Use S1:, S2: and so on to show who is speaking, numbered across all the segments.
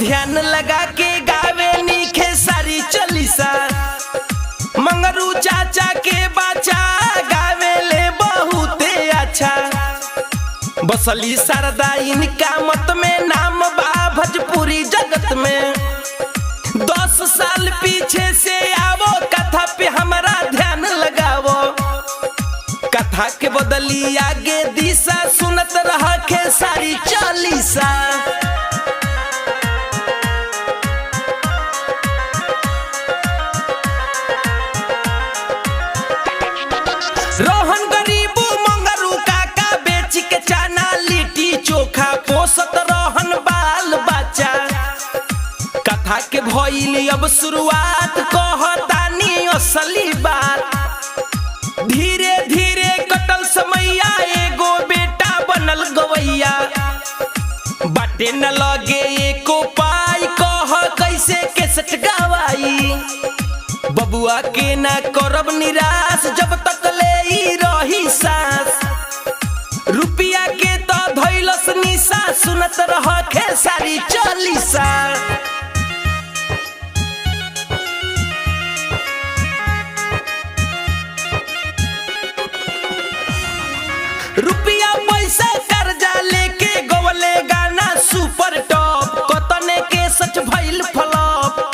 S1: ध्यान लगा के गावे नीखे सारी चलीसा। मंगरू चाचा के बाचा गावे ले बहुते अच्छा। बसली शारदा इनका मत में नाम बा भोजपुरी जगत में। 10 साल पीछे से आवो कथा पे हमारा ध्यान लगावो। कथा के बदली आगे दिशा सुनत रहा खेसारी चालीसा। रोहन गरीबू मंगरू काका बेच के चाना लिट्टी चोखा पोसत रोहन बाल बच्चा। कथा के भइल अब शुरुआत कहतानी असली बात। धीरे धीरे कटल समैया एगो बेटा बनल गवैया। बाटे न लगे एको पाई कह कैसे केसट गवाई। बबुआ के ना करब निराश जब तक ले ही रही सांस। रुपया के तो धैलस निशा सुनत रह खेसारी चालीसा। रुपया पैसा कर्जा लेके गवले गाना सुपर टॉप। कतने के सच भइल फ्लॉप।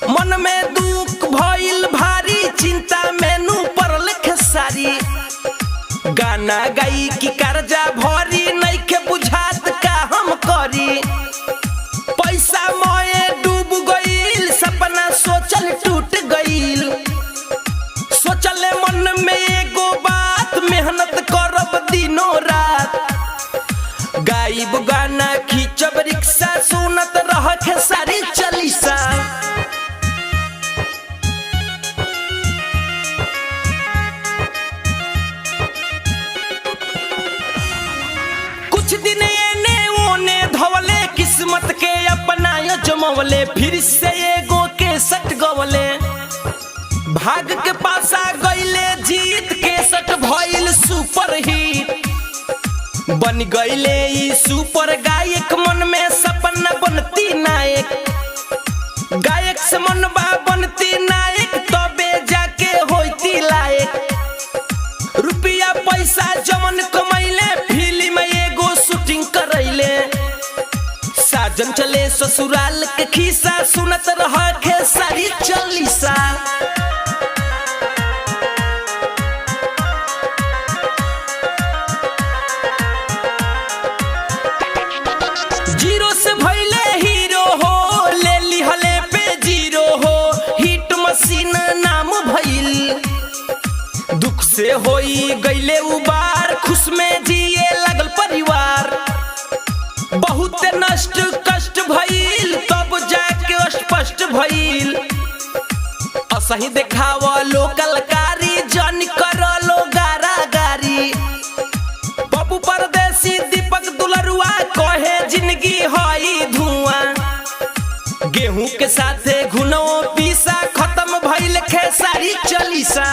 S1: मन में दुख भइल भारी चिंता मेनू पड़ल खेसारी। गाना गाई की कर्जा भरी नइखे बुझात का हम करी। पैसा मोए डूब गइल सपना सोचल टूट गइल। सोचले मन में एगो बात मेहनत करब दिनों रात। गाइब गाना खींचब रिक्शा सुनत रह खेसारी चालीसा। कुछ दिन एने ओने धवले किस्मत के अपना जमवले। फिर से एगो के सट गवले। भाग के पासा गईले जीत के सट भइल सुपर हिट। बन गईले ई सुपर गायक मन में सपना बनती नायक। गायक से मन बा बनती नायक तबे जाके होती लायक। रुपया पैसा जमन कमैले फिल्म एगो शूटिंग करैले। साजन चले ससुराल के खिस्सा सुनत रह खेसारी चालीसा। जीरो से भइले हीरो हो ले लिहले पे जीरो हो। हिट मशीन नाम भइल। दुख से होई गईले उबार खुश में जिए लगल परिवार। बहुत नष्ट कष्ट भइल तब जाके स्पष्ट भइल। असही देखावा लो कलकारी जन करलो गारा गारी। बाबू परदेसी दीपक दुलरुआ कहे जिंदगी हई धुआं। गेहूं के साथे घुनो पीसा खत्म भइल खेसारी चालीसा।